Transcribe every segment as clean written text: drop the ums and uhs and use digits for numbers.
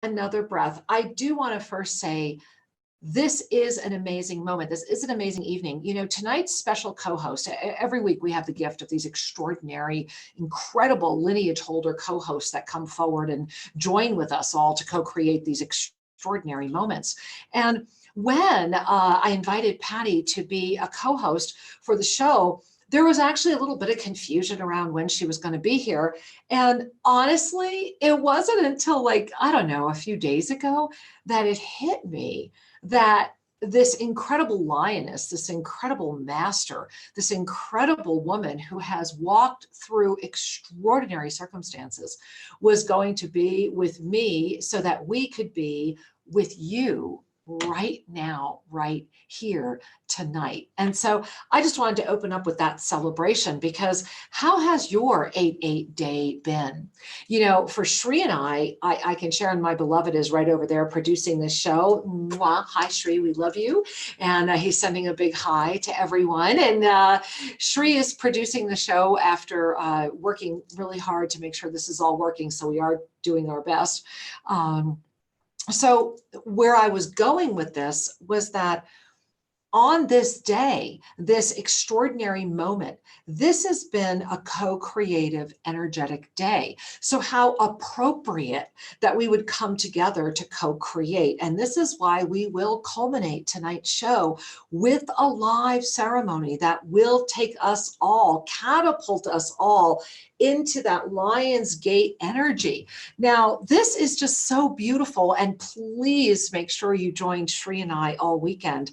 another breath, I do want to first say, this is an amazing moment. This is an amazing evening. You know, tonight's special co-host, every week we have the gift of these extraordinary, incredible lineage holder co-hosts that come forward and join with us all to co-create these extraordinary moments. And when I invited Patty to be a co-host for the show, there was actually a little bit of confusion around when she was going to be here. And honestly, it wasn't until like, I don't know, a few days ago that it hit me that this incredible lioness, this incredible master, this incredible woman who has walked through extraordinary circumstances was going to be with me so that we could be with you right now, right here tonight. And so I just wanted to open up with that celebration, because how has your 8/8 day been? You know, for Shri and I can share, and my beloved is right over there producing this show. Mwah. Hi, Shri, we love you. And he's sending a big hi to everyone. And Shri is producing the show after working really hard to make sure this is all working. So we are doing our best. So where I was going with this was that on this day, this extraordinary moment, this has been a co-creative, energetic day. So how appropriate that we would come together to co-create. And this is why we will culminate tonight's show with a live ceremony that will take us all, catapult us all into that Lion's Gate energy. Now, this is just so beautiful. And please make sure you join Shri and I all weekend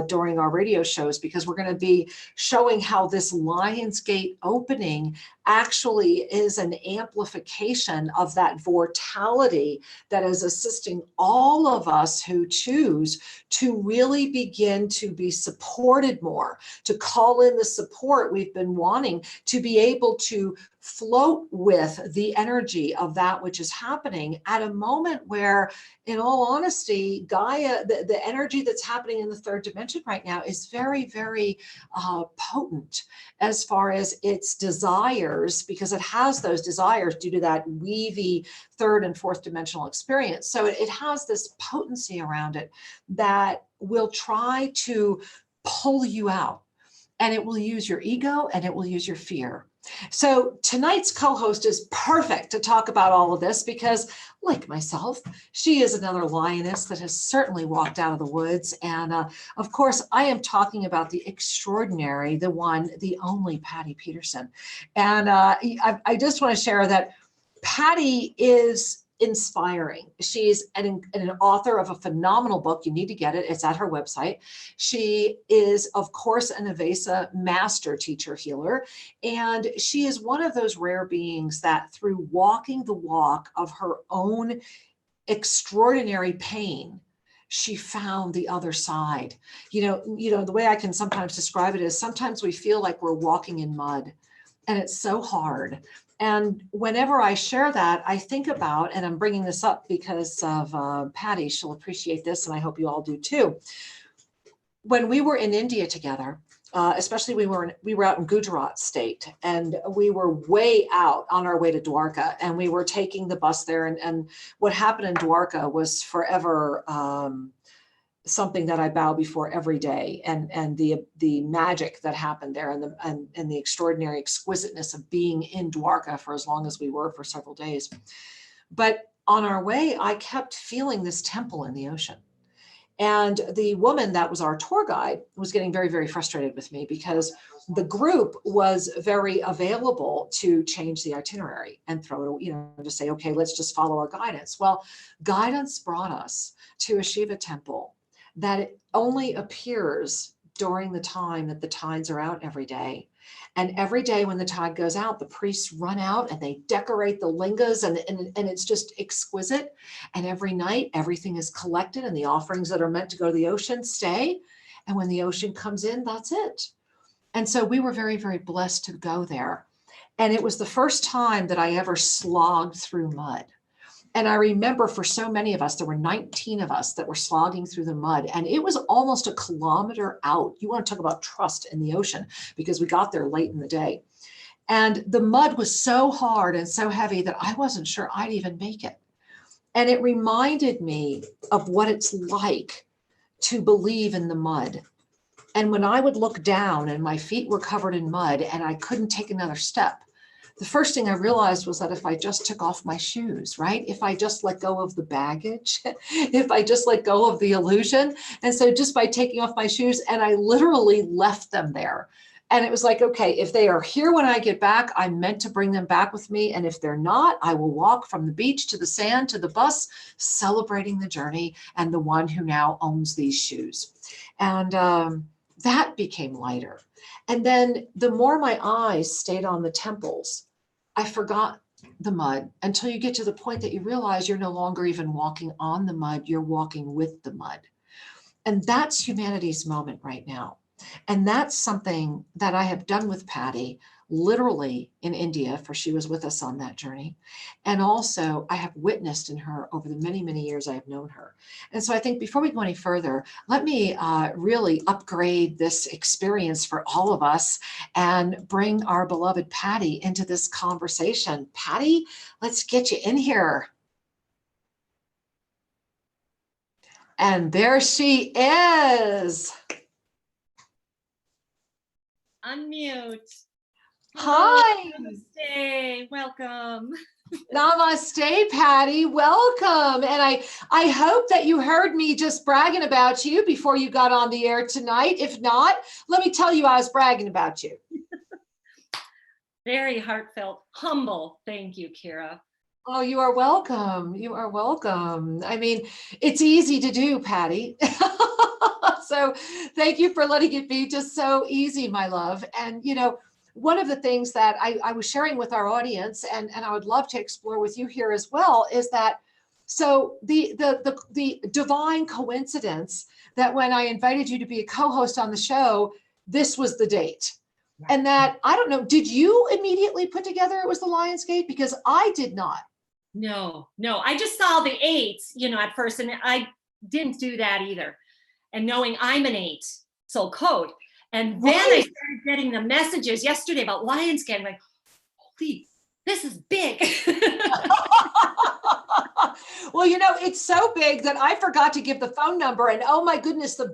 during our radio shows, because we're going to be showing how this Lion's Gate opening actually is an amplification of that vortality that is assisting all of us who choose to really begin to be supported more, to call in the support we've been wanting, to be able to float with the energy of that which is happening at a moment where, in all honesty, Gaia, the energy that's happening in the third dimension right now is very, very potent as far as its desires, because it has those desires due to that weavy third and fourth dimensional experience. So it has this potency around it that will try to pull you out, and it will use your ego and it will use your fear. So tonight's co-host is perfect to talk about all of this, because like myself, she is another lioness that has certainly walked out of the woods. And of course, I am talking about the extraordinary, the one, the only Patty Peterson. And I just want to share that Patty is inspiring. She's an author of a phenomenal book. You need to get it. It's at her website. She is, of course, an Avesa master teacher healer. And she is one of those rare beings that, through walking the walk of her own extraordinary pain, she found the other side. You know, the way I can sometimes describe it is, sometimes we feel like we're walking in mud, and it's so hard. And whenever I share that, I think about, and I'm bringing this up because of Patty, she'll appreciate this, and I hope you all do too. When we were in India together, especially we were out in Gujarat state, and we were way out on our way to Dwarka, and we were taking the bus there. And what happened in Dwarka was forever something that I bow before every day, and the magic that happened there, and the extraordinary exquisiteness of being in Dwarka for as long as we were, for several days. But on our way, I kept feeling this temple in the ocean. And the woman that was our tour guide was getting very, very frustrated with me, because the group was very available to change the itinerary and throw it, to say, okay, let's just follow our guidance. Well, guidance brought us to a Shiva temple that it only appears during the time that the tides are out every day. And every day when the tide goes out, the priests run out and they decorate the lingas, and it's just exquisite. And every night, everything is collected, and the offerings that are meant to go to the ocean stay. And when the ocean comes in, that's it. And so we were very, very blessed to go there. And it was the first time that I ever slogged through mud. And I remember, for so many of us, there were 19 of us that were slogging through the mud, and it was almost a kilometer out. You want to talk about trust in the ocean, because we got there late in the day. And the mud was so hard and so heavy that I wasn't sure I'd even make it. And it reminded me of what it's like to believe in the mud. And when I would look down and my feet were covered in mud and I couldn't take another step, the first thing I realized was that if I just took off my shoes, right? If I just let go of the baggage, if I just let go of the illusion. And so just by taking off my shoes, and I literally left them there. And it was like, okay, if they are here when I get back, I'm meant to bring them back with me. And if they're not, I will walk from the beach to the sand to the bus, celebrating the journey and the one who now owns these shoes. And that became lighter. And then the more my eyes stayed on the temples, I forgot the mud until you get to the point that you realize you're no longer even walking on the mud, you're walking with the mud. And that's humanity's moment right now. And that's something that I have done with Patty, literally in India, for she was with us on that journey. And also I have witnessed in her over the many, many years I have known her. And so I think before we go any further, let me really upgrade this experience for all of us and bring our beloved Patty into this conversation. Patty, let's get you in here. And there she is. Unmute. Hi. Namaste. Welcome. Namaste, Patty. Welcome. And I hope that you heard me just bragging about you before you got on the air tonight. If not, let me tell you I was bragging about you. Very heartfelt, humble. Thank you, Kira. Oh, you are welcome. You are welcome. I mean, it's easy to do, Patty. So thank you for letting it be just so easy, my love. And, you know, one of the things that I was sharing with our audience, and I would love to explore with you here as well, is that so the divine coincidence that when I invited you to be a co-host on the show, this was the date. And that, I don't know, did you immediately put together it was the Lionsgate? Because I did not. No, I just saw the 8, at first, and I didn't do that either. And knowing I'm an 8 soul code. And then I started getting the messages yesterday about Lionsgate. I'm like, holy, this is big. Well, you know, it's so big that I forgot to give the phone number, and oh my goodness, the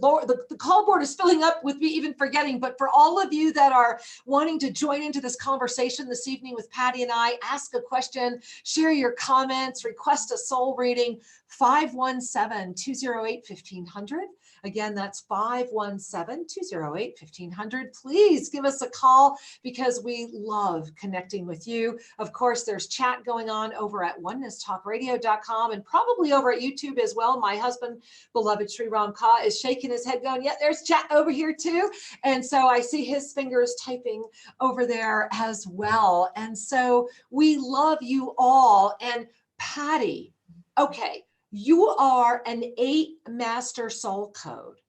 call board is filling up with me even forgetting. But for all of you that are wanting to join into this conversation this evening with Patty and I, ask a question, share your comments, request a soul reading, 517-208-1500. Again, that's 517-208-1500. Please give us a call because we love connecting with you. Of course, there's chat going on over at onenesstalkradio.com and probably over at YouTube as well. My husband, beloved Sri Ram Ka, is shaking his head going, yeah, there's chat over here too. And so I see his fingers typing over there as well. And so we love you all. And Patty, okay. You are an 8 master soul code.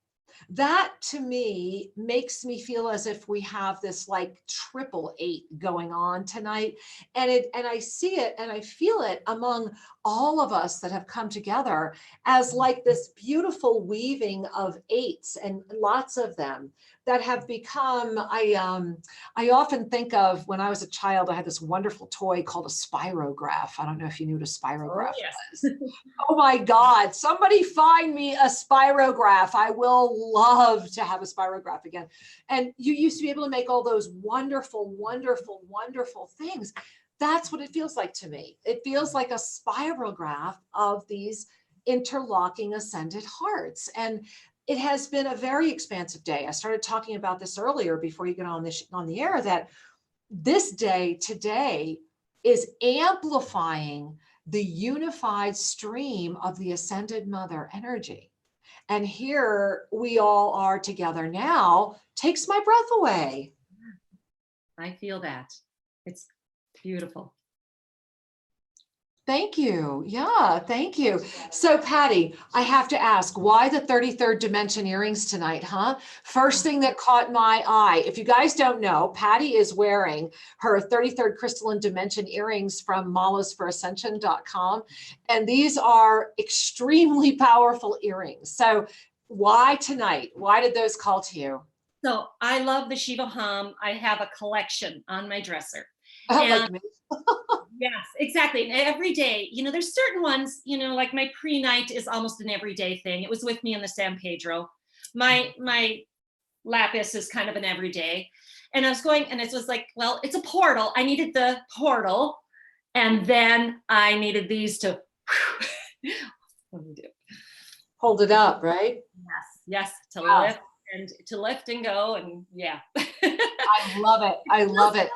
That to me makes me feel as if we have this like triple 8 going on tonight. And I see it and I feel it among all of us that have come together as like this beautiful weaving of 8s, and lots of them that have become, I often think of when I was a child, I had this wonderful toy called a spirograph. I don't know if you knew what a spirograph was. Oh my God, somebody find me a spirograph. I will love to have a spirograph again. And you used to be able to make all those wonderful, wonderful, wonderful things. That's what it feels like to me. It feels like a spirograph of these interlocking ascended hearts. And it has been a very expansive day. I started talking about this earlier before you get on the air, that this day today is amplifying the unified stream of the ascended mother energy. And here we all are together now, takes my breath away. I feel that. It's beautiful. Thank you. Yeah, thank you. So Patty, I have to ask, why the 33rd dimension earrings tonight, huh? First thing that caught my eye, if you guys don't know, Patty is wearing her 33rd crystalline dimension earrings from malasforascension.com. And these are extremely powerful earrings. So why tonight? Why did those call to you? So I love the Shiva Hum. I have a collection on my dresser. Like me. Yes, exactly. And every day, there's certain ones, like my pre-night is almost an everyday thing. It was with me in the San Pedro. My lapis is kind of an everyday. And I was going, and it was like, well, it's a portal. I needed the portal. And then I needed these to what do we do? Hold it up, right? Yes, to lift and go. And yeah. I love it. I love it.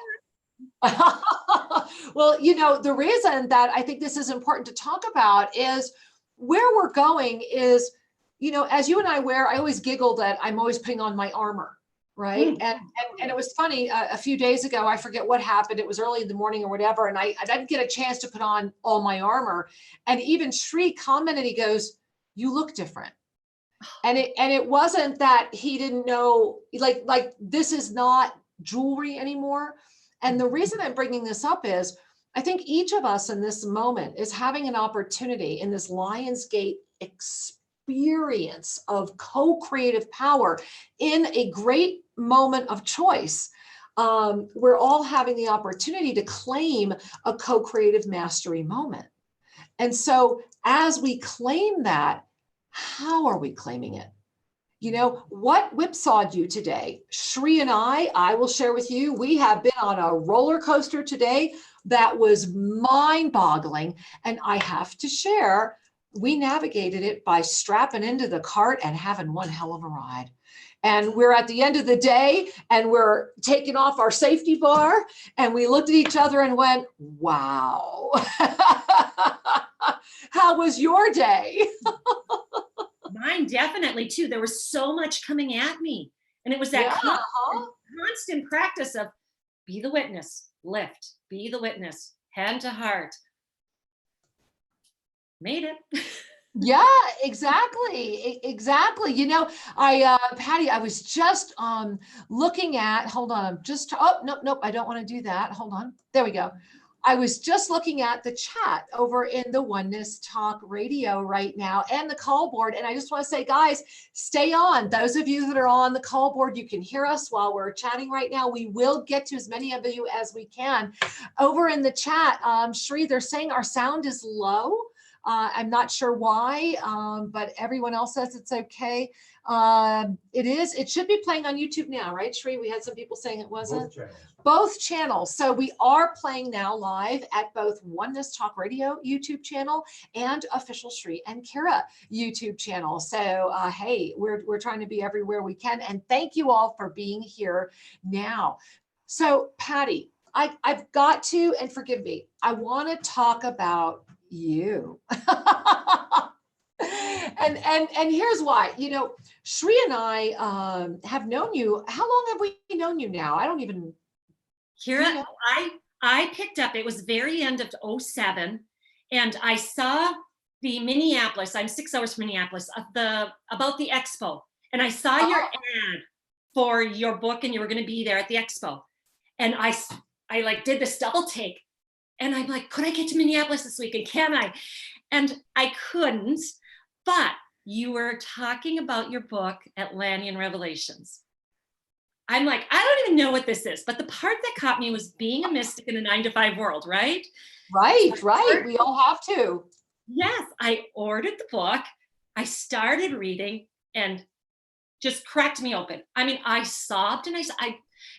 Well, the reason that I think this is important to talk about is where we're going is, as you and I I always giggle that I'm always putting on my armor. Right. And it was funny, a few days ago, I forget what happened. It was early in the morning or whatever. And I didn't get a chance to put on all my armor. And even Sri commented, he goes, "You look different." And it wasn't that he didn't know, like this is not jewelry anymore. And the reason I'm bringing this up is I think each of us in this moment is having an opportunity in this Lionsgate experience of co-creative power in a great moment of choice. We're all having the opportunity to claim a co-creative mastery moment. And so as we claim that, how are we claiming it? What whipsawed you today? Sri and I will share with you, we have been on a roller coaster today that was mind-boggling. And I have to share, we navigated it by strapping into the cart and having one hell of a ride. And we're at the end of the day and we're taking off our safety bar and we looked at each other and went, wow. How was your day? Mine definitely too. There was so much coming at me. And it was that constant practice of be the witness, lift, be the witness, hand to heart. Made it. Yeah, exactly. Exactly. Patty, I was just looking at, hold on, nope, I don't want to do that. Hold on. There we go. I was just looking at the chat over in the Oneness Talk Radio right now and the call board. And I just want to say, guys, stay on. Those of you that are on the call board, you can hear us while we're chatting right now. We will get to as many of you as we can. Over in the chat, Sri, they're saying our sound is low. I'm not sure why, but everyone else says it's okay. It is. It should be playing on YouTube now, right, Sri? We had some people saying it wasn't. Both channels. So we are playing now live at both Oneness Talk Radio YouTube channel and official Sri and Kira YouTube channel. So hey, we're trying to be everywhere we can. And thank you all for being here now. So Patty, I've got to, and forgive me, I want to talk about you. and here's why. Sri and I have known you. How long have we known you now? I don't even. Kira, I picked up, it was very end of 2007, and I saw the Minneapolis, I'm 6 hours from Minneapolis, about the expo. And I saw your ad for your book and you were going to be there at the expo. And I like did this double take. And I'm like, could I get to Minneapolis this weekend? Can I? And I couldn't, but you were talking about your book, Atlantean Revelations. I'm like, I don't even know what this is, but the part that caught me was being a mystic in a 9-to-5 world, right? Right. We all have to. Yes, I ordered the book. I started reading and just cracked me open. I mean, I sobbed and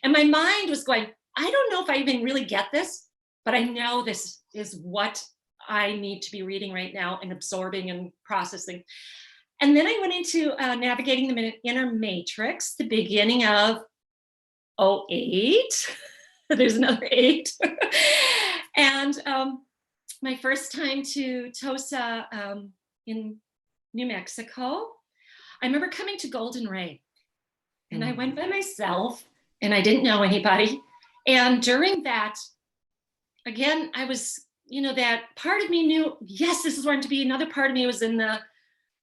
and my mind was going, I don't know if I even really get this, but I know this is what I need to be reading right now and absorbing and processing. And then I went into Navigating the Inner Matrix, the beginning of 2008. There's another 8. And my first time to Tosa in New Mexico, I remember coming to Golden Ray. And I went by myself and I didn't know anybody. And during that, again, I was, that part of me knew, yes, this is where I'm to be. Another part of me was in the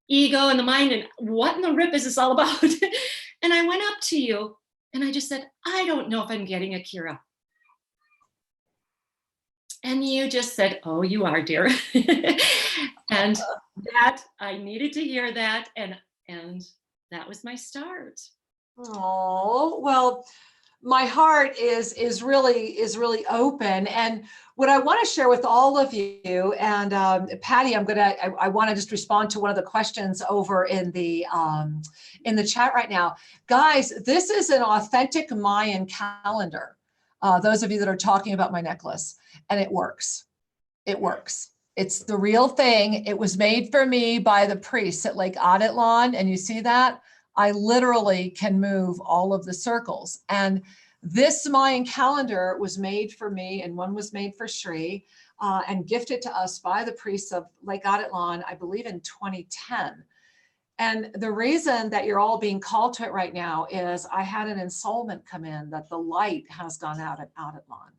ego and the mind and what in the rip is this all about? And I went up to you and I just said, I don't know if I'm getting a Kira. And you just said, oh, you are, dear. And that I needed to hear that. And that was my start. Oh, well, my heart is really open. And what I want to share with all of you, and Patty, I want to just respond to one of the questions over in the chat right now. Guys, this is an authentic Mayan calendar. Those of you that are talking about my necklace, and it works. It works. It's the real thing. It was made for me by the priests at Lake Atitlan, and you see that? I literally can move all of the circles. And this Mayan calendar was made for me, and one was made for Sri, and gifted to us by the priests of Lake Atitlan, I believe in 2010. And the reason that you're all being called to it right now is I had an ensoulment come in that the light has gone out at Atitlan.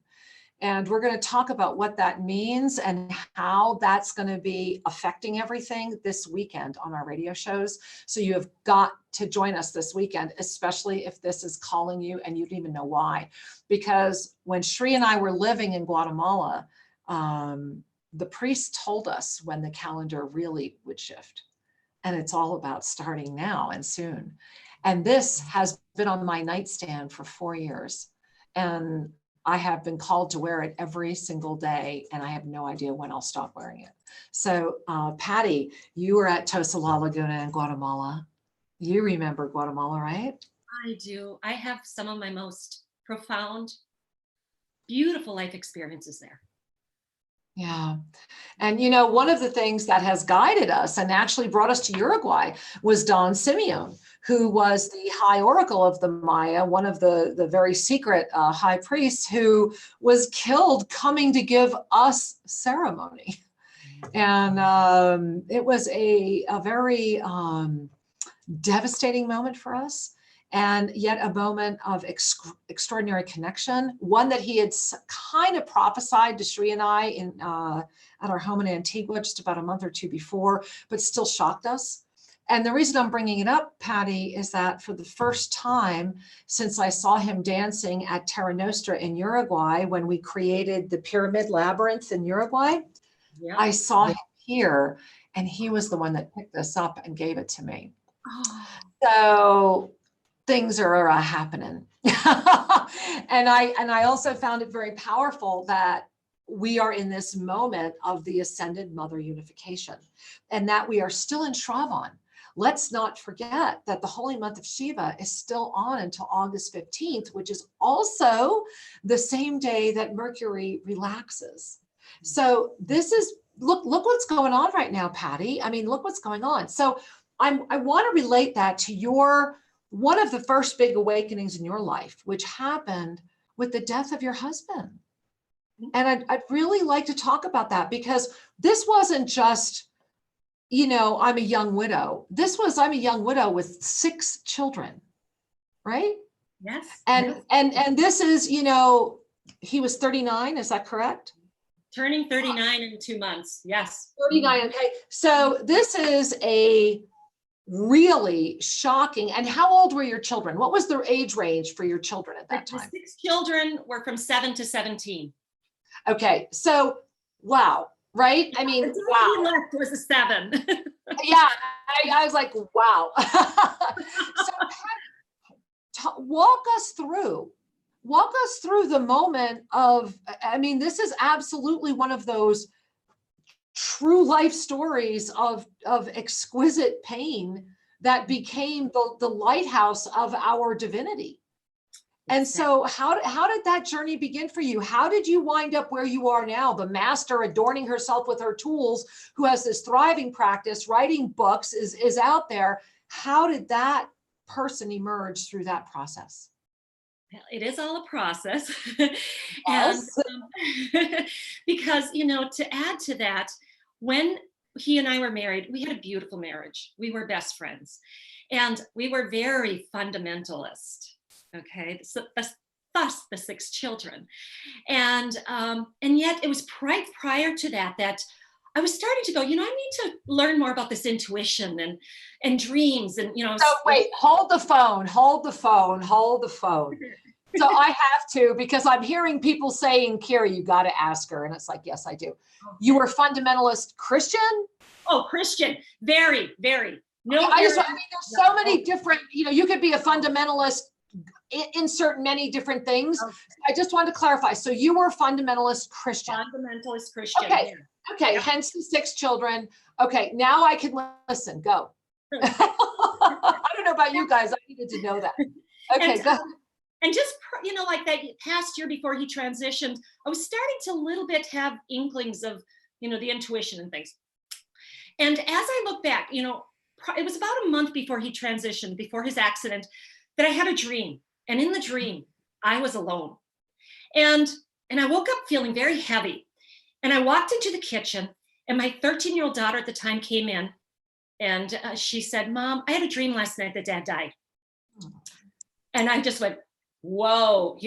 And we're going to talk about what that means and how that's going to be affecting everything this weekend on our radio shows. So you have got to join us this weekend, especially if this is calling you and you don't even know why. Because when Sri and I were living in Guatemala, the priest told us when the calendar really would shift. And it's all about starting now and soon. And this has been on my nightstand for 4 years. And I have been called to wear it every single day, and I have no idea when I'll stop wearing it. So Patty, you were at Tosa La Laguna in Guatemala. You remember Guatemala, right? I do. I have some of my most profound, beautiful life experiences there. Yeah. And, you know, one of the things that has guided us and actually brought us to Uruguay was Don Simeon, who was the high oracle of the Maya, one of the very secret high priests who was killed coming to give us ceremony. And it was a very devastating moment for us. And yet a moment of extraordinary connection, one that he had kind of prophesied to Sri and I at our home in Antigua just about a month or two before, but still shocked us. And the reason I'm bringing it up, Patty, is that for the first time since I saw him dancing at Terra Nostra in Uruguay, when we created the Pyramid Labyrinth in Uruguay, yeah. I saw him here, and he was the one that picked this up and gave it to me. Oh. So things are happening. And I also found it very powerful that we are in this moment of the Ascended Mother unification, and that we are still in Shravan. Let's not forget that the holy month of Shiva is still on until August 15th, which is also the same day that Mercury relaxes. So this is, look what's going on right now, Patty. I mean, look what's going on. So I want to relate that to one of the first big awakenings in your life, which happened with the death of your husband. And I'd really like to talk about that, because this wasn't just, you know, I'm a young widow. This was, I'm a young widow with 6 children, right? Yes. And this is, you know, he was 39, is that correct? Turning 39 in 2 months, yes. 39, okay. So this is a really shocking. And how old were your children? What was their age range for your children at that time? The 6 children were from 7 to 17. Okay, so wow, right? I mean, wow. He left was a 7. Yeah, I was like, wow. So walk us through the moment of, I mean, this is absolutely one of those true life stories of exquisite pain that became the lighthouse of our divinity. And so how did that journey begin for you? How did you wind up where you are now, the master adorning herself with her tools, who has this thriving practice, writing books, is out there? How did that person emerge through that process? Well, it is all a process. Yes. And because, you know, to add to that, when he and I were married, we had a beautiful marriage. We were best friends, and we were very fundamentalist. Okay, so thus the 6 children, and yet it was prior to that I was starting to go, you know, I need to learn more about this intuition and dreams, and you know. So wait, hold the phone. So I have to, because I'm hearing people saying, Kira, you got to ask her, and it's like, yes, I do. Okay. You were fundamentalist Christian? Oh, Christian, very, very. No, I mean, there's so many different. You know, you could be a fundamentalist insert many different things. Okay. I just wanted to clarify. So you were a fundamentalist Christian. Fundamentalist Christian. Okay. Yeah. Okay. Yep. Hence the 6 children. Okay. Now I can listen. Go. I don't know about you guys. I needed to know that. Okay. And, go ahead. And just, like that past year before he transitioned, I was starting to a little bit have inklings of, the intuition and things. And as I look back, it was about a month before he transitioned, before his accident, that I had a dream. And in the dream, I was alone. And I woke up feeling very heavy. And I walked into the kitchen, and my 13-year-old daughter at the time came in, and she said, "Mom, I had a dream last night that Dad died." And I just went, whoa,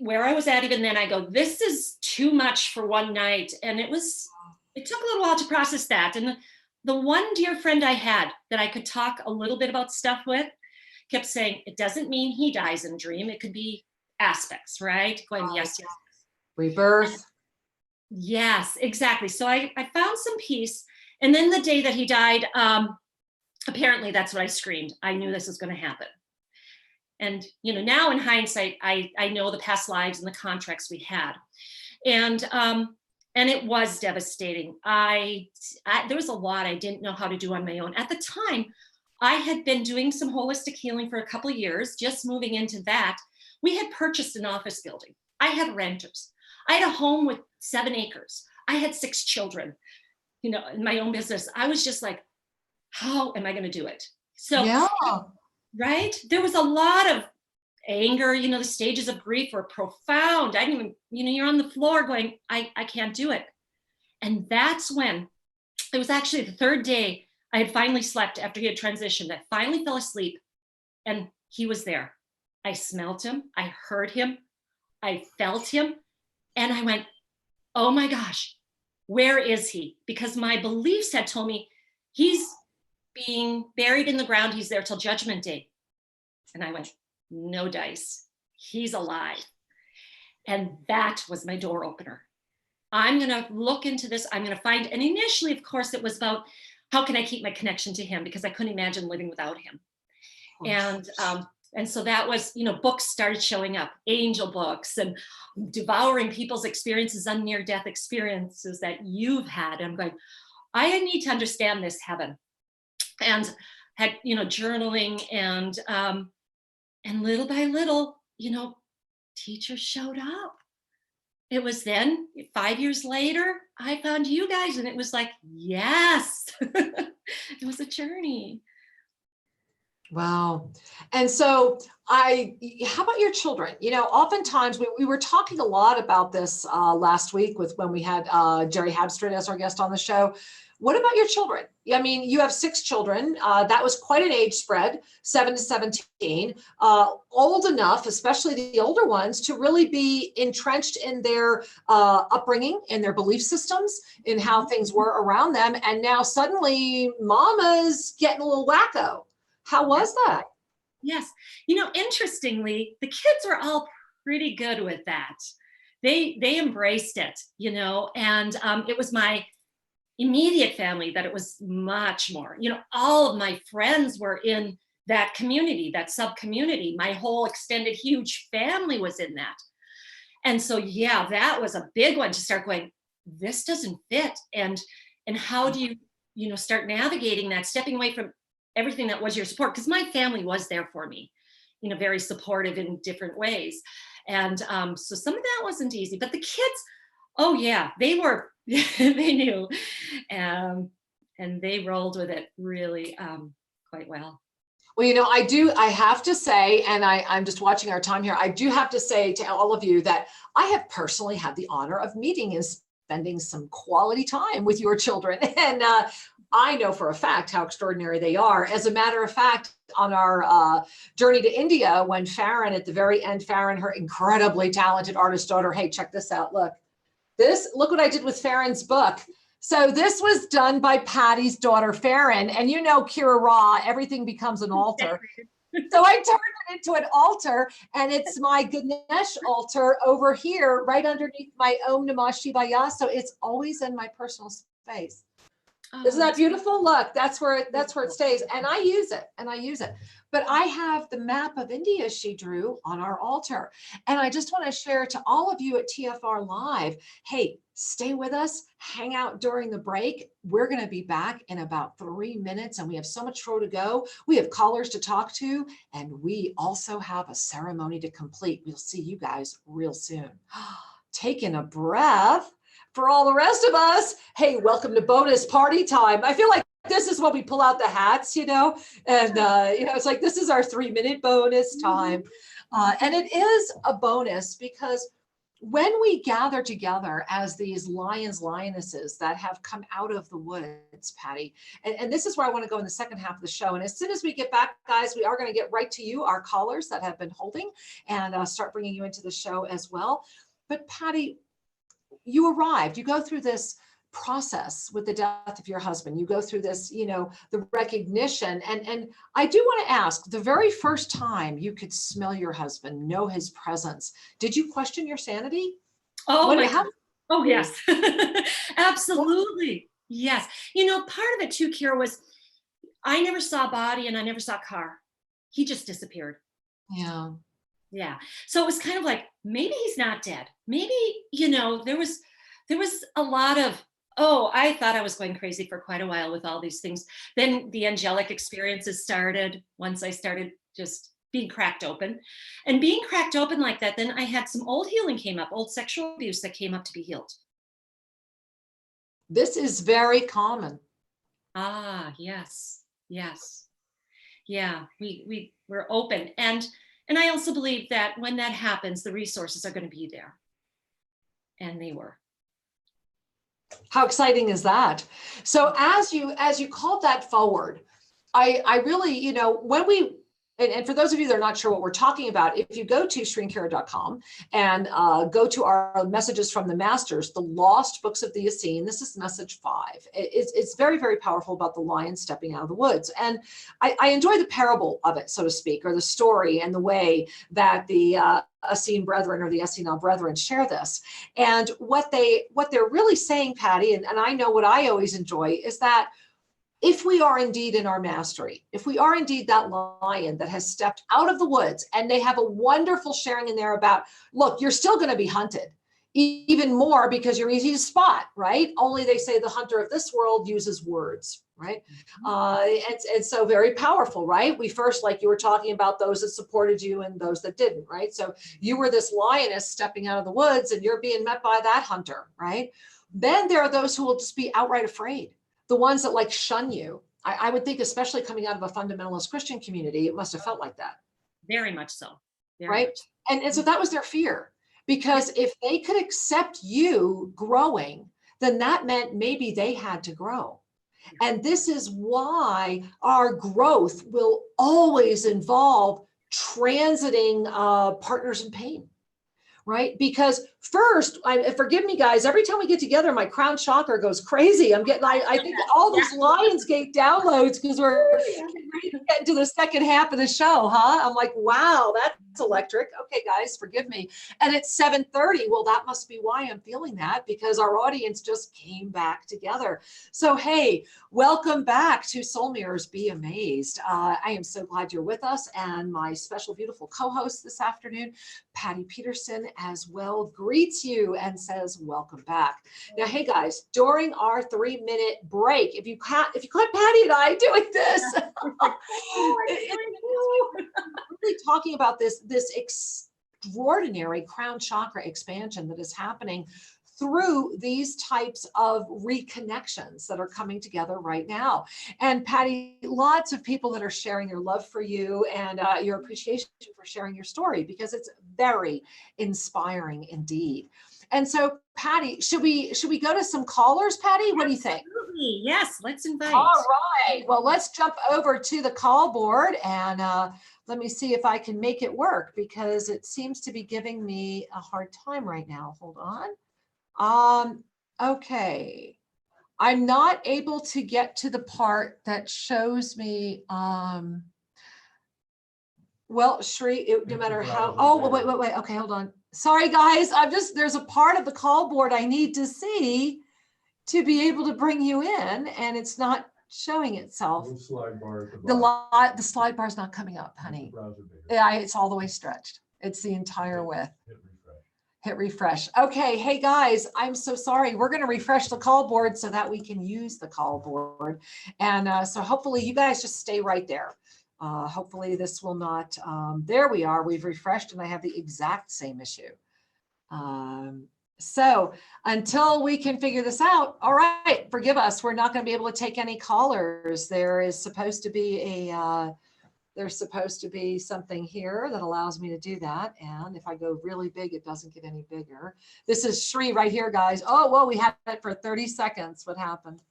where I was at even then, I go, this is too much for one night. And it took a little while to process that. And the one dear friend I had that I could talk a little bit about stuff with kept saying, it doesn't mean he dies in a dream. It could be aspects, right? Going, yes. Rebirth. Yes, exactly. So I found some peace. And then the day that he died, apparently that's what I screamed. I knew this was going to happen. And, now in hindsight, I know the past lives and the contracts we had. And it was devastating. There was a lot I didn't know how to do on my own. At the time, I had been doing some holistic healing for a couple of years, just moving into that. We had purchased an office building. I had renters. I had a home with 7 acres. I had 6 children, in my own business. I was just like, how am I going to do it? So, yeah. Right? There was a lot of anger, the stages of grief were profound. I didn't even, you're on the floor going, I can't do it. And that's when, it was actually the 3rd day I had finally slept after he had transitioned. I finally fell asleep, and he was there. I smelled him. I heard him. I felt him. And I went, oh my gosh, where is he? Because my beliefs had told me he's being buried in the ground. He's there till Judgment Day. And I went, no dice. He's alive. And that was my door opener. I'm going to look into this. I'm going to find, and initially, of course, it was about how can I keep my connection to him, because I couldn't imagine living without him. And so that was, books started showing up, angel books, and devouring people's experiences on near-death experiences that you've had. And I'm going, I need to understand this heaven. And had, journaling, and little by little, teachers showed up. It was then 5 years later, I found you guys, and it was like, yes, it was a journey. Wow. And so how about your children? Oftentimes we were talking a lot about this last week when we had Jerry Habstrid as our guest on the show. What about your children? I mean, you have 6 children. That was quite an age spread, 7 to 17, old enough, especially the older ones, to really be entrenched in their upbringing, in their belief systems, in how things were around them. And now suddenly mama's getting a little wacko. How was that? Yes. Interestingly, the kids were all pretty good with that. They embraced it, and it was my immediate family that it was much more. All of my friends were in that community, that sub-community. My whole extended huge family was in that. And so, yeah, that was a big one to start going, this doesn't fit. And how do you, start navigating that, stepping away from everything that was your support? Because my family was there for me, very supportive in different ways. And so some of that wasn't easy, but the kids, oh yeah, they were, they knew, and they rolled with it really quite well. Well, I have to say, and I'm just watching our time here, I do have to say to all of you that I have personally had the honor of meeting and spending some quality time with your children. And I know for a fact how extraordinary they are. As a matter of fact, on our journey to India, when Farron, at the very end, Farron, her incredibly talented artist daughter, hey, check this out, look what I did with Farron's book. So this was done by Patty's daughter, Farron, and Kira Raa, everything becomes an altar. So I turned it into an altar, and it's my Ganesh altar over here, right underneath my Om Namah Shivaya. So it's always in my personal space. Isn't that beautiful? Look, that's where it stays. And I use it. But I have the map of India she drew on our altar. And I just want to share to all of you at TFR Live, hey, stay with us, hang out during the break. We're going to be back in about 3 minutes, and we have so much more to go. We have callers to talk to, and we also have a ceremony to complete. We'll see you guys real soon. Taking a breath. For all the rest of us, hey, welcome to bonus party time. I feel like this is when we pull out the hats, and it's like, this is our 3-minute bonus time. And it is a bonus because when we gather together as these lions, lionesses that have come out of the woods, Patty, and this is where I want to go in the second half of the show. And as soon as we get back, guys, we are going to get right to you, our callers that have been holding, and start bringing you into the show as well. But Patty, you arrived, you go through this process with the death of your husband. You go through this, the recognition. And I do want to ask, the very first time you could smell your husband, know his presence, did you question your sanity? Oh, my God. Oh, yes. Absolutely. Yes. Part of it too, Kira, was I never saw a body and I never saw a car. He just disappeared. Yeah. Yeah. So it was kind of like, maybe he's not dead. Maybe, there was a lot of, I thought I was going crazy for quite a while with all these things. Then the angelic experiences started once I started just being cracked open. And being cracked open like that, then I had some old healing came up, old sexual abuse that came up to be healed. This is very common. Ah, yes. Yes. Yeah. We're open. And I also believe that when that happens, the resources are going to be there. And they were. How exciting is that? So as you called that forward, I really, when we, and for those of you that are not sure what we're talking about, if you go to ShriKira.com and go to our messages from the masters, the lost books of the Essene, this is message 5. It's very, very powerful about the lion stepping out of the woods. And I enjoy the parable of it, so to speak, or the story and the way that the Essene brethren or the Essenal brethren share this. And what they're really saying, Patty, and I know what I always enjoy is that if we are indeed in our mastery, if we are indeed that lion that has stepped out of the woods, and they have a wonderful sharing in there about, look, you're still going to be hunted even more because you're easy to spot, right? Only they say the hunter of this world uses words, right? And so very powerful, right? We first, like you were talking about, those that supported you and those that didn't, right? So you were this lioness stepping out of the woods and you're being met by that hunter, right? Then there are those who will just be outright afraid. The ones that like shun you. I would think, especially coming out of a fundamentalist Christian community, it must have felt like that. Very much so. Right. And so that was their fear, because if they could accept you growing, then that meant maybe they had to grow. And this is why our growth will always involve transiting partners in pain. Right? Because first, forgive me, guys, every time we get together, my crown chakra goes crazy. I think all these Lionsgate downloads because we're ready to get into the second half of the show, huh? I'm like, wow, that's electric. Okay, guys, forgive me. And it's 7:30. Well, that must be why I'm feeling that, because our audience just came back together. So, hey, welcome back to Soul Mirrors. Be amazed. I am so glad you're with us. And my special, beautiful co-host this afternoon, Patty Peterson, as well, greets you and says, welcome back. Now, hey guys, during our 3-minute break, if you caught Patty and I doing this, really talking about this extraordinary crown chakra expansion that is happening through these types of reconnections that are coming together right now. And Patty, lots of people that are sharing their love for you and your appreciation for sharing your story, because it's very inspiring indeed. And so, Patty, should we go to some callers, Patty? What do you think? Absolutely. Yes, let's invite. All right. Well, let's jump over to the call board and let me see if I can make it work, because it seems to be giving me a hard time right now. Hold on. Okay. I'm not able to get to the part that shows me, well, Shri, no matter how, wait. Okay, hold on. Sorry, guys. There's a part of the call board I need to see to be able to bring you in, and it's not showing itself. Little slide bar at the bottom. The slide bar is not coming up, honey. Browser bigger. Yeah, it's all the way stretched. It's the entire width. Hit refresh. Hit refresh. Okay, hey guys, I'm so sorry. We're going to refresh the call board so that we can use the call board. And so hopefully you guys just stay right there. Hopefully this will not, there we are. We've refreshed and I have the exact same issue. So until we can figure this out, all right, forgive us. We're not going to be able to take any callers. There's supposed to be something here that allows me to do that. And if I go really big, it doesn't get any bigger. This is Shri right here, guys. Oh, well, we had it for 30 seconds. What happened?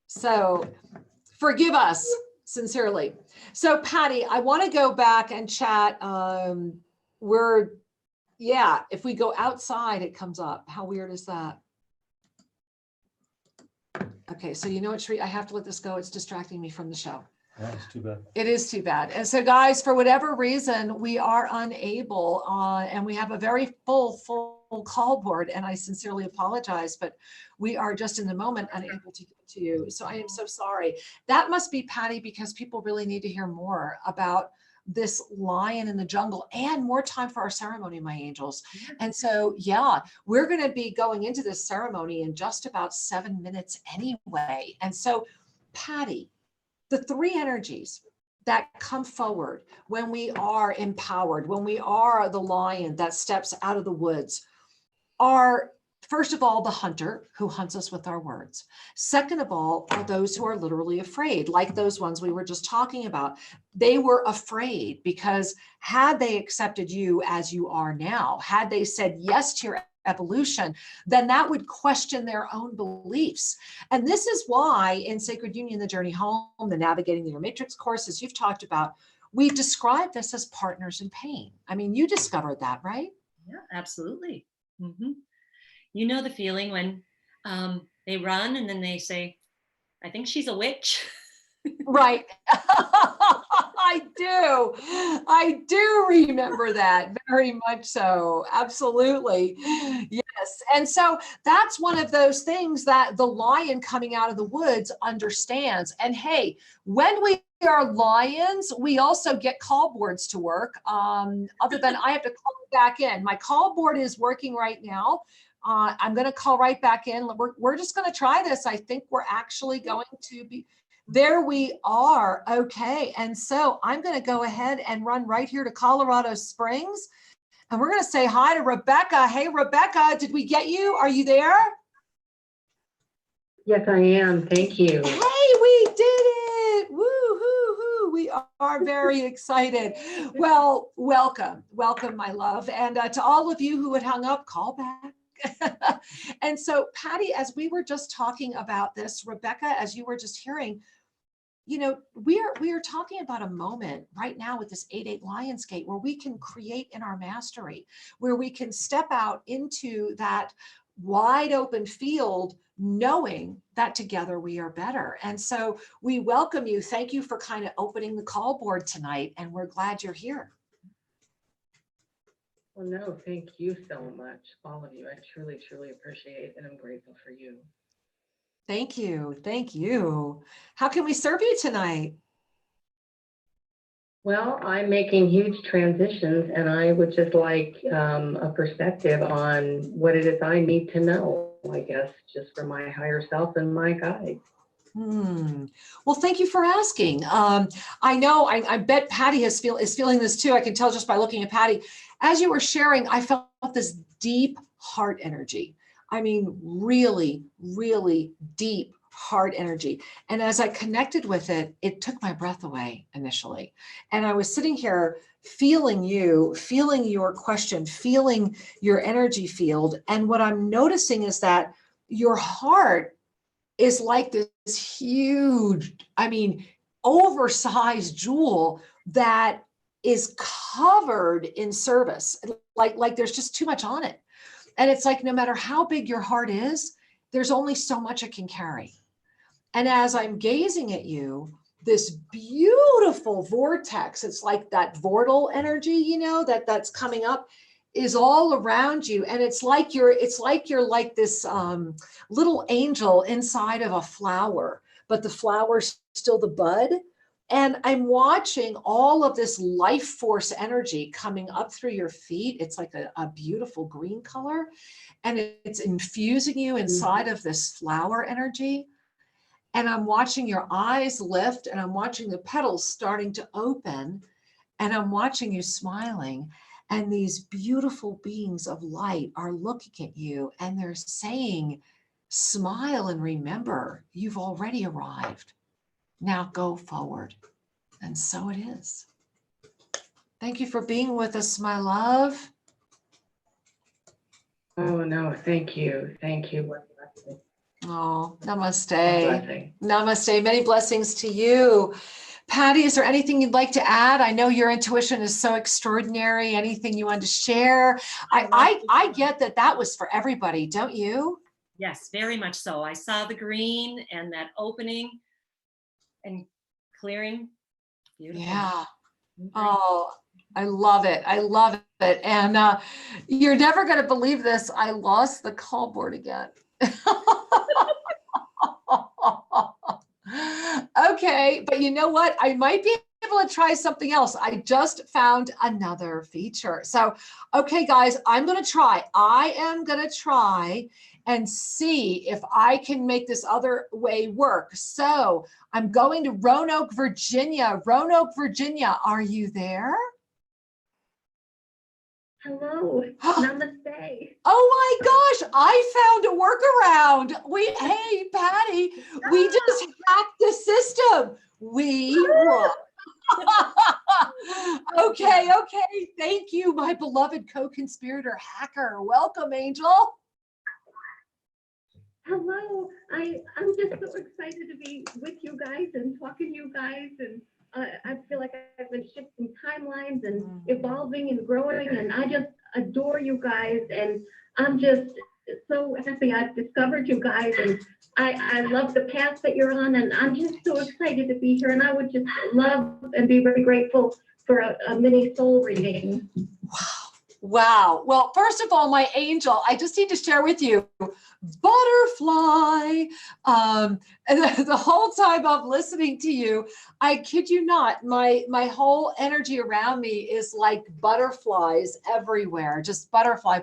So forgive us sincerely. So Patty, I want to go back and chat. If we go outside, it comes up. How weird is that? Okay, so you know what, Shri, I have to let this go. It's distracting me from the show. Yeah, it's too bad. It is too bad. And so guys, for whatever reason, we are unable and we have a very full call board, and I sincerely apologize, but we are just in the moment unable to get to you. So I am so sorry. That must be, Patty, because people really need to hear more about this lion in the jungle and more time for our ceremony, my angels. And so, yeah, we're going to be going into this ceremony in just about 7 minutes anyway. And so, Patty, the three energies that come forward when we are empowered, when we are the lion that steps out of the woods, are, first of all, the hunter who hunts us with our words. Second of all, are those who are literally afraid, like those ones we were just talking about. They were afraid because had they accepted you as you are now, had they said yes to your evolution, then that would question their own beliefs. And this is why in Sacred Union, the Journey Home, the Navigating the Inner Matrix courses you've talked about, we've described this as partners in pain. I mean, you discovered that, right? Yeah, absolutely. Mm-hmm. You know the feeling when they run and then they say, I think she's a witch. Right. I do remember that very much so. Absolutely. Yes. And so that's one of those things that the lion coming out of the woods understands. And hey, when we are lions, we also get call boards to work. Other than I have to call it back in. My call board is working right now. I'm going to call right back in. We're just going to try this. I think we're actually going to be. There we are. Okay. And so I'm going to go ahead and run right here to Colorado Springs. And we're going to say hi to Rebecca. Hey, Rebecca, did we get you? Are you there? Yes, I am. Thank you. Hey, we did it. Woo hoo hoo. We are very excited. Well, welcome. Welcome, my love. And to all of you who had hung up, call back. And so, Patty, as we were just talking about this, Rebecca, as you were just hearing, you know, we are talking about a moment right now with this 8-8 Lionsgate where we can create in our mastery, where we can step out into that wide open field, knowing that together we are better. And so we welcome you. Thank you for kind of opening the call board tonight, and we're glad you're here. Well, no, thank you so much, all of you. I truly, truly appreciate and I'm grateful for you. Thank you. Thank you. How can we serve you tonight? Well, I'm making huge transitions and I would just like a perspective on what it is I need to know, I guess, just for my higher self and my guides. Well, thank you for asking. I know, I bet Patty is feeling this too. I can tell just by looking at Patty. As you were sharing, I felt this deep heart energy. I mean, really, really deep heart energy. And as I connected with it, it took my breath away initially. And I was sitting here feeling you, feeling your question, feeling your energy field. And what I'm noticing is that your heart is like this huge, I mean, oversized jewel that is covered in service. Like there's just too much on it. And it's like, no matter how big your heart is, there's only so much it can carry. And as I'm gazing at you, this beautiful vortex, it's like that vortal energy, you know, that's coming up, is all around you, and it's like you're like this little angel inside of a flower, but the flower's still the bud. And I'm watching all of this life force energy coming up through your feet. It's like a beautiful green color, and it's infusing you inside of this flower energy. And I'm watching your eyes lift, and I'm watching the petals starting to open, and I'm watching you smiling. And these beautiful beings of light are looking at you, and they're saying, smile and remember, you've already arrived. Now go forward. And so it is. Thank you for being with us, my love. Oh, no, thank you. Thank you. What a blessing. Oh, namaste. Blessing. Namaste. Many blessings to you. Patty, is there anything you'd like to add? I know your intuition is so extraordinary. Anything you wanted to share? I get that was for everybody, don't you? Yes, very much so. I saw the green and that opening and clearing. Beautiful. Yeah. Oh, I love it. I love it. And you're never going to believe this. I lost the call board again. Okay, but you know what? I might be able to try something else. I just found another feature. So, okay, guys, I'm going to try. I am going to try and see if I can make this other way work. So I'm going to Roanoke, Virginia. Roanoke, Virginia, are you there? Hello, namaste. Oh my gosh, I found a workaround. Hey, Patty, we just hacked the system. We rock. Okay. Thank you, my beloved co-conspirator hacker. Welcome, Angel. Hello, I'm just so excited to be with you guys and talking to you guys, and I feel like I've been shifting timelines and evolving and growing, and I just adore you guys, and I'm just so happy I've discovered you guys, and I love the path that you're on, and I'm just so excited to be here, and I would just love and be very grateful for a mini soul reading. Wow. Well, first of all, my angel, I just need to share with you, butterfly. And the whole time I'm listening to you, I kid you not, my whole energy around me is like butterflies everywhere, just butterfly.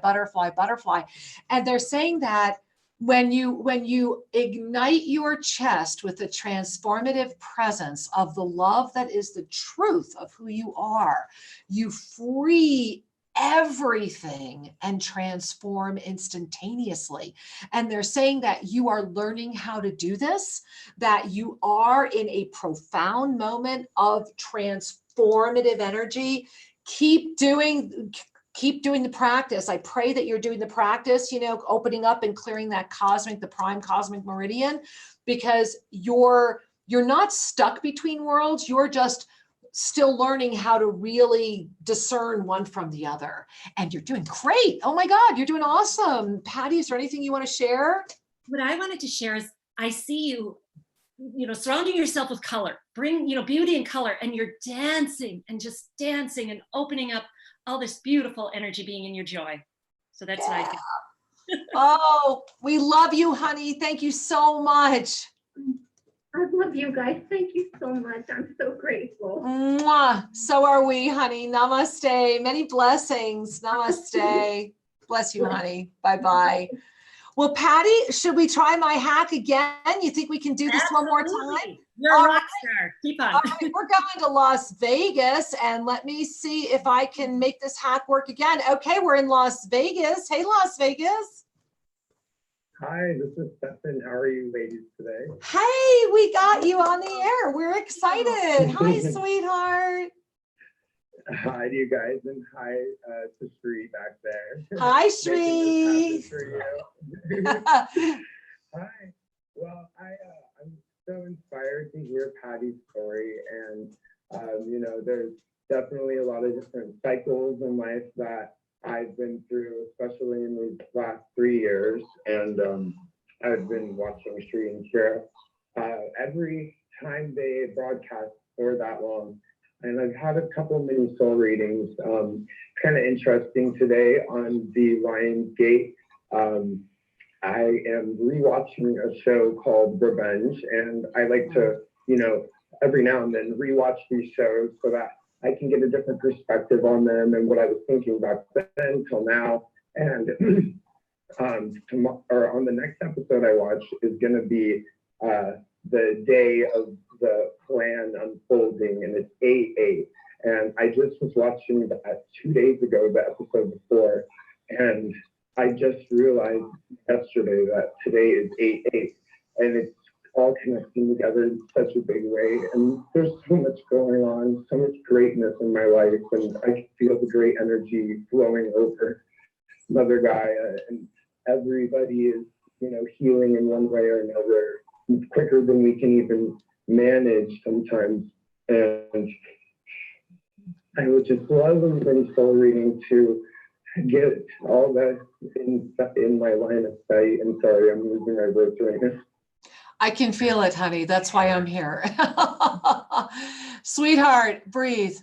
And they're saying that when you ignite your chest with the transformative presence of the love that is the truth of who you are, you free everything and transform instantaneously. And they're saying that you are learning how to do this, that you are in a profound moment of transformative energy. Keep doing the practice. I pray that you're doing the practice, opening up and clearing that the prime cosmic meridian, because you're not stuck between worlds. You're just still learning how to really discern one from the other. And you're doing great. Oh my God, you're doing awesome. Patty, is there anything you want to share? What I wanted to share is I see you, surrounding yourself with color, bring, beauty and color, and you're dancing and opening up all this beautiful energy being in your joy. So that's what I think. Oh, we love you, honey. Thank you so much. I love you guys. Thank you so much. I'm so grateful. Mwah. So are we, honey. Namaste. Many blessings. Namaste. Bless you, honey. Bye-bye. Well, Patty, should we try my hack again? You think we can do this one more time? You're a rock star. Keep on. All right, we're going to Las Vegas, and let me see if I can make this hack work again. Okay, we're in Las Vegas. Hey, Las Vegas. Hi, this is Stefan. How are you ladies today? Hey, we got you on the air. We're excited. Hi, sweetheart. Hi to you guys, and hi to Sri back there. Hi, Sri. Hi. Well, I'm so inspired to hear Patty's story, and there's definitely a lot of different cycles in life that I've been through, especially in these last 3 years, and I've been watching Sri and Kira every time they broadcast for that long. and I've had a couple mini soul readings. It's kind of interesting today on the Lion's Gate. I am rewatching a show called Revenge, and I like to, you know, every now and then rewatch these shows so that I can get a different perspective on them and what I was thinking back then till now. And tomorrow, on the next episode I watch is going to be the day of the plan unfolding, and it's 8/8. And I just was watching that 2 days ago, the episode before, and I just realized yesterday that today is 8/8, and it's all connecting together in such a big way. And there's so much going on, so much greatness in my life, and I can feel the great energy flowing over Mother Gaia, and everybody is, you know, healing in one way or another quicker than we can even manage sometimes. And I would just love a mini soul reading to get all that in my line of sight. I'm sorry, I'm losing my words right now. I can feel it, honey. That's why I'm here. Sweetheart, breathe.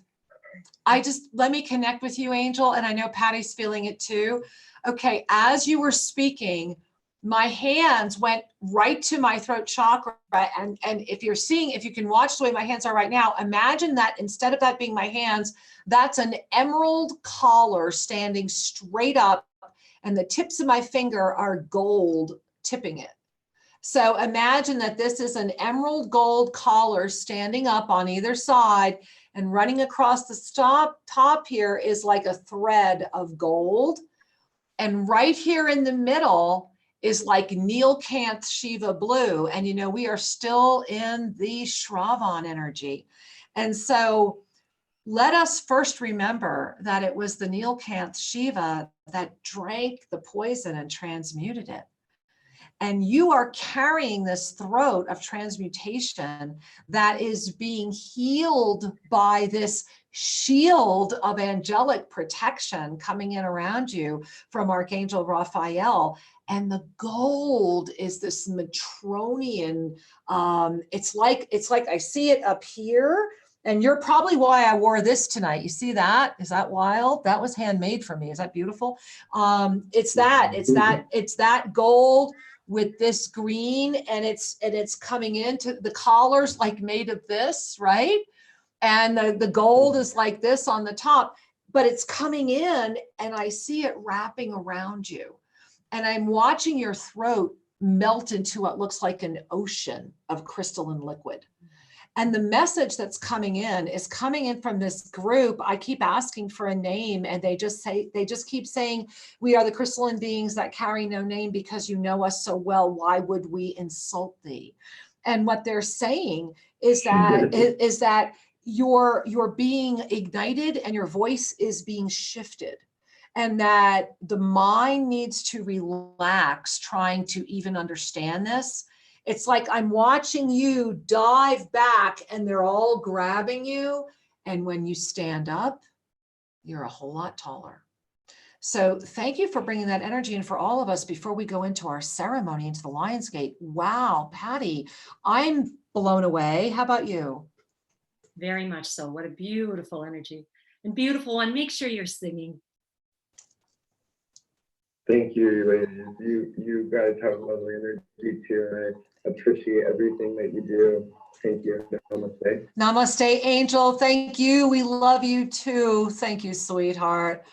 Let me connect with you, Angel. And I know Patty's feeling it too. Okay, as you were speaking, my hands went right to my throat chakra. And if you can watch the way my hands are right now, imagine that instead of that being my hands, that's an emerald collar standing straight up, and the tips of my finger are gold tipping it. So imagine that this is an emerald gold collar standing up on either side, and running across the top here is like a thread of gold. And right here in the middle is like Neelkanth Shiva blue. And you know, we are still in the Shravan energy. And so let us first remember that it was the Neelkanth Shiva that drank the poison and transmuted it. And you are carrying this throat of transmutation that is being healed by this shield of angelic protection coming in around you from Archangel Raphael. And the gold is this Matronian, it's like I see it up here. And you're probably why I wore this tonight. You see that? Is that wild? That was handmade for me. Is that beautiful? It's that gold with this green, and it's coming into the collars like made of this, right? And the gold is like this on the top, but it's coming in, and I see it wrapping around you. And I'm watching your throat melt into what looks like an ocean of crystalline liquid. And the message that's coming in is coming in from this group. I keep asking for a name, and they just keep saying, we are the crystalline beings that carry no name, because you know us so well. Why would we insult thee? And what they're saying is that you're being ignited, and your voice is being shifted, and that the mind needs to relax trying to even understand this. It's like I'm watching you dive back, and they're all grabbing you. And when you stand up, you're a whole lot taller. So thank you for bringing that energy in for all of us before we go into our ceremony into the Lion's Gate. Wow, Patty, I'm blown away. How about you? Very much so. What a beautiful energy. And beautiful one. Make sure you're singing. Thank you, ladies. You guys have lovely energy too, and I appreciate everything that you do. Thank you. Namaste. Namaste, Angel. Thank you. We love you too. Thank you, sweetheart.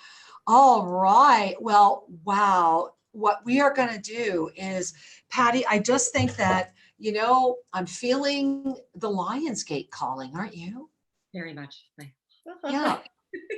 All right. Well, wow. What we are going to do is, Patty, I just think that, you know, I'm feeling the Lion's Gate calling, aren't you? Very much. Yeah.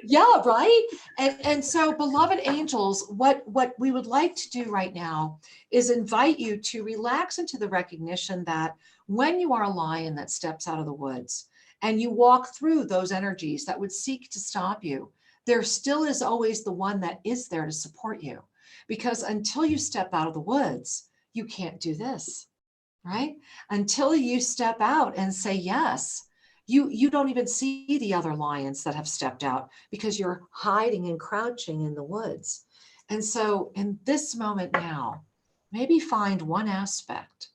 Yeah, right. And so, beloved angels, what we would like to do right now is invite you to relax into the recognition that when you are a lion that steps out of the woods and you walk through those energies that would seek to stop you, there still is always the one that is there to support you. Because until you step out of the woods, you can't do this, right? Until you step out and say yes. You don't even see the other lions that have stepped out because you're hiding and crouching in the woods. And so in this moment now, maybe find one aspect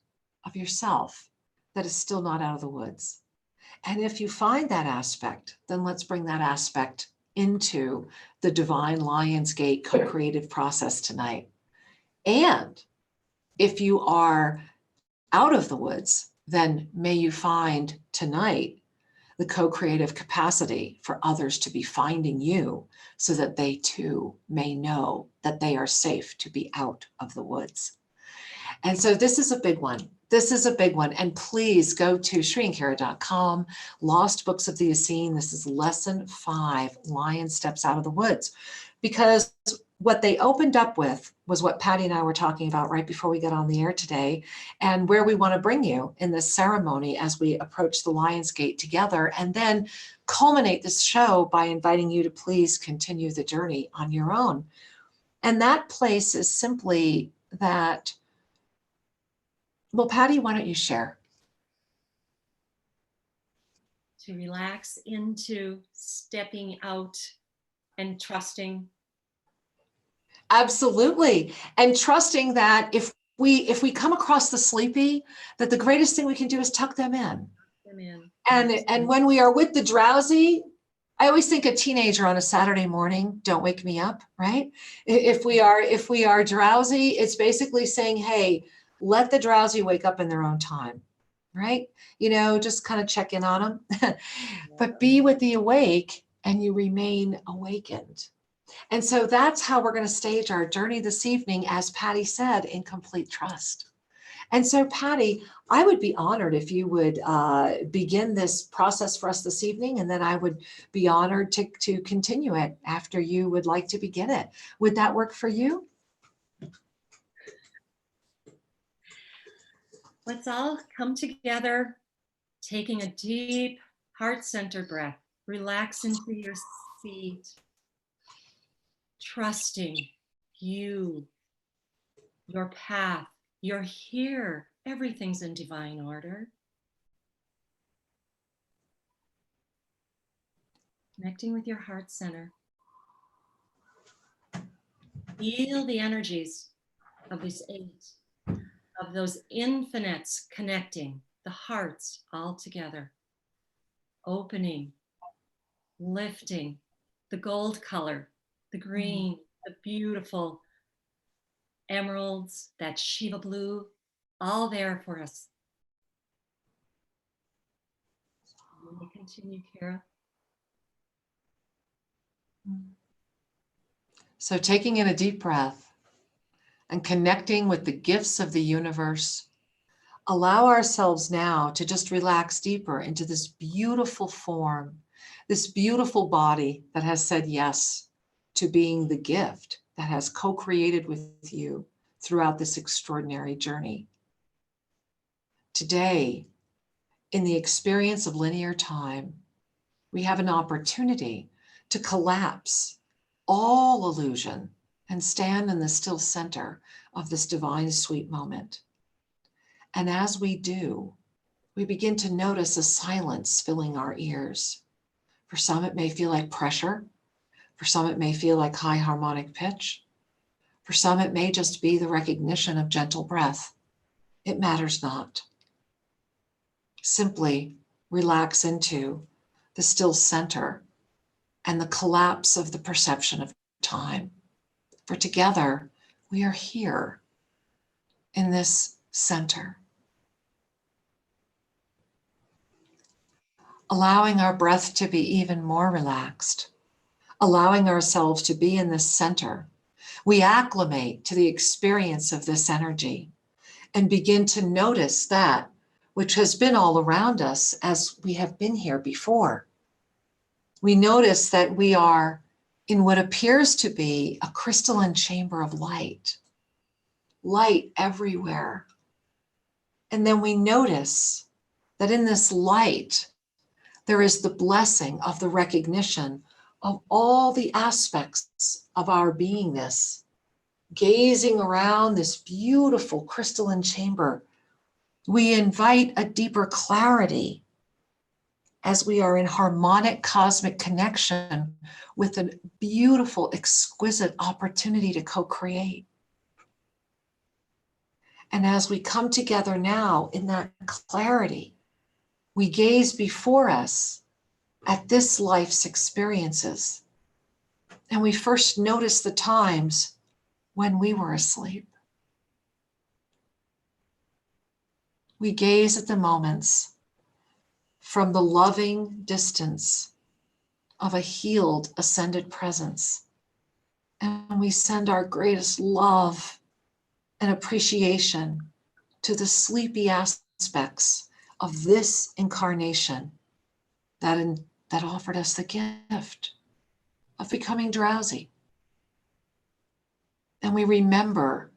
of yourself that is still not out of the woods. And if you find that aspect, then let's bring that aspect into the Divine Lionsgate co-creative process tonight. And if you are out of the woods, then may you find tonight the co-creative capacity for others to be finding you so that they too may know that they are safe to be out of the woods. And so this is a big one. This is a big one. And please go to ShriandKira.com, Lost Books of the Unseen. This is lesson 5, Lion Steps Out of the Woods. Because what they opened up with was what Patty and I were talking about right before we got on the air today, and where we want to bring you in this ceremony as we approach the Lion's Gate together, and then culminate this show by inviting you to please continue the journey on your own. And that place is simply that, well, Patty, why don't you share? To relax into stepping out and trusting. Absolutely. And trusting that if we come across the sleepy, that the greatest thing we can do is tuck them in. And when we are with the drowsy, I always think a teenager on a Saturday morning, don't wake me up, right? If we are drowsy, it's basically saying, hey, let the drowsy wake up in their own time, right? You know, just kind of check in on them, but be with the awake and you remain awakened. And so that's how we're going to stage our journey this evening, as Patty said, in complete trust. And so, Patty, I would be honored if you would begin this process for us this evening, and then I would be honored to continue it after you would like to begin it. Would that work for you? Let's all come together, taking a deep heart-centered breath. Relax into your seat. Trusting you, your path, you're here. Everything's in divine order. Connecting with your heart center. Feel the energies of this 8, of those infinites connecting, the hearts all together. Opening, lifting, the gold color, the green, the beautiful emeralds, that Shiva blue, all there for us. Let me continue, Kira. So taking in a deep breath and connecting with the gifts of the universe, allow ourselves now to just relax deeper into this beautiful form, this beautiful body that has said yes to being the gift that has co-created with you throughout this extraordinary journey. Today, in the experience of linear time, we have an opportunity to collapse all illusion and stand in the still center of this divine sweet moment. And as we do, we begin to notice a silence filling our ears. For some, it may feel like pressure. For some, it may feel like high harmonic pitch. For some, it may just be the recognition of gentle breath. It matters not. Simply relax into the still center and the collapse of the perception of time. For together, we are here in this center. Allowing our breath to be even more relaxed, allowing ourselves to be in this center, we acclimate to the experience of this energy and begin to notice that which has been all around us as we have been here before. We notice that we are in what appears to be a crystalline chamber of light, light everywhere. And then we notice that in this light, there is the blessing of the recognition of all the aspects of our beingness, gazing around this beautiful crystalline chamber. We invite a deeper clarity as we are in harmonic cosmic connection with a beautiful, exquisite opportunity to co-create. And as we come together now in that clarity, We gaze before us at this life's experiences, and we first notice the times when we were asleep. We gaze at the moments from the loving distance of a healed, ascended presence, and we send our greatest love and appreciation to the sleepy aspects of this incarnation that offered us the gift of becoming drowsy. And we remember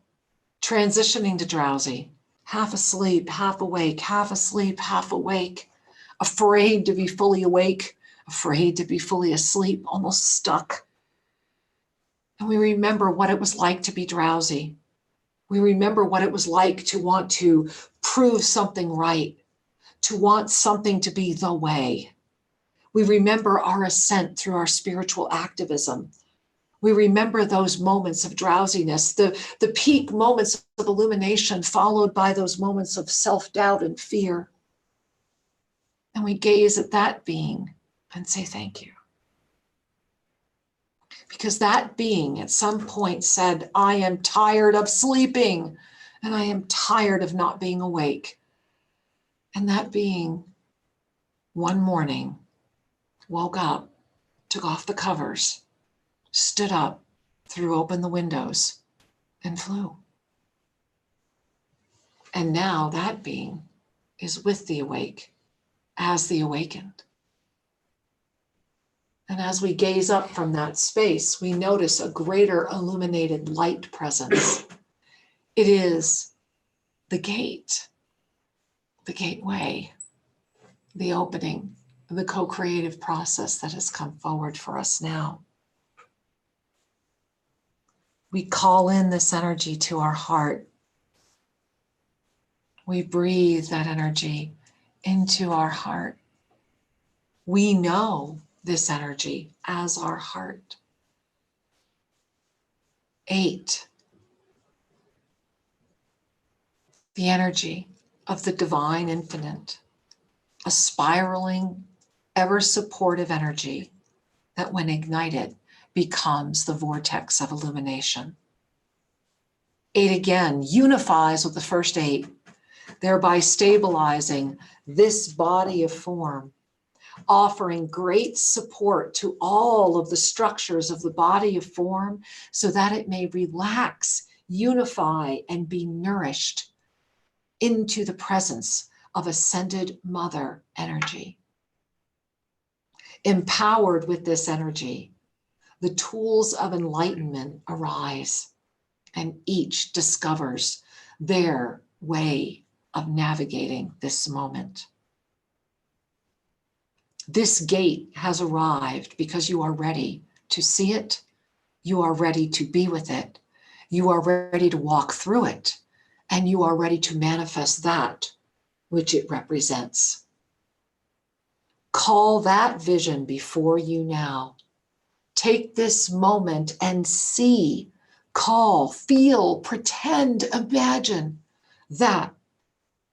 transitioning to drowsy, half asleep, half awake, half asleep, half awake, afraid to be fully awake, afraid to be fully asleep, almost stuck. And we remember what it was like to be drowsy. We remember what it was like to want to prove something right, to want something to be the way. We remember our ascent through our spiritual activism. We remember those moments of drowsiness, the peak moments of illumination, followed by those moments of self-doubt and fear. And we gaze at that being and say, thank you. Because that being at some point said, I am tired of sleeping, and I am tired of not being awake. And that being, one morning, woke up, took off the covers, stood up, threw open the windows, and flew. And now that being is with the awake, as the awakened. And as we gaze up from that space, we notice a greater illuminated light presence. It is the gate, the gateway, the opening, the co-creative process that has come forward for us now. We call in this energy to our heart. We breathe that energy into our heart. We know this energy as our heart. 8, the energy of the divine infinite, a spiraling, ever supportive energy that when ignited becomes the vortex of illumination. 8 again unifies with the first 8, thereby stabilizing this body of form, offering great support to all of the structures of the body of form so that it may relax, unify, and be nourished into the presence of ascended mother energy. Empowered with this energy, the tools of enlightenment arise, and each discovers their way of navigating this moment. This gate has arrived because you are ready to see it, you are ready to be with it, you are ready to walk through it, and you are ready to manifest that which it represents. Call that vision before you now. Take this moment and see, call, feel, pretend, imagine that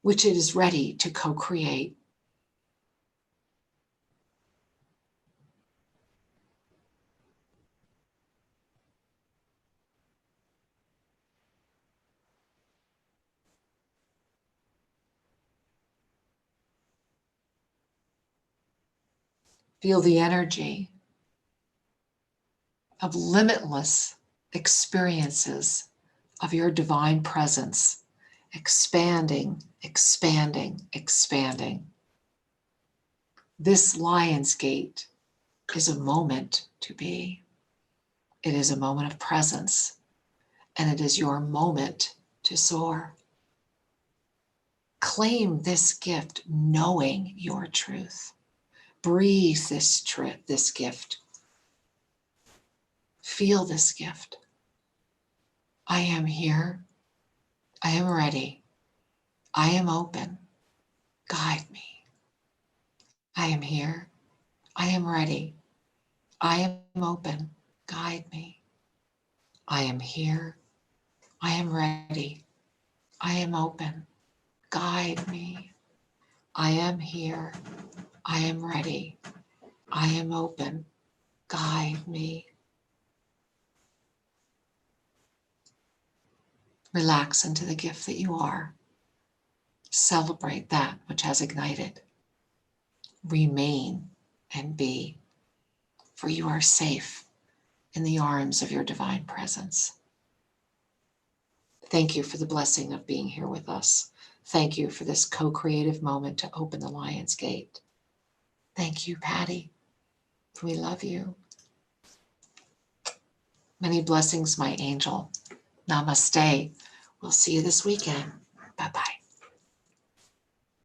which it is ready to co-create. Feel the energy of limitless experiences of your divine presence, expanding, expanding, expanding. This Lion's Gate is a moment to be. It is a moment of presence, and it is your moment to soar. Claim this gift, knowing your truth. Breathe this gift. Feel this gift. I am here. I am ready. I am open. Guide me. I am here. I am ready. I am open. Guide me. I am here. I am ready. I am open. Guide me. I am here. I am ready. I am open. Guide me. Relax into the gift that you are. Celebrate that which has ignited. Remain and be, for you are safe in the arms of your divine presence. Thank you for the blessing of being here with us. Thank you for this co-creative moment to open the Lion's Gate. Thank you, Patty. We love you. Many blessings, my angel. Namaste. We'll see you this weekend. Bye-bye.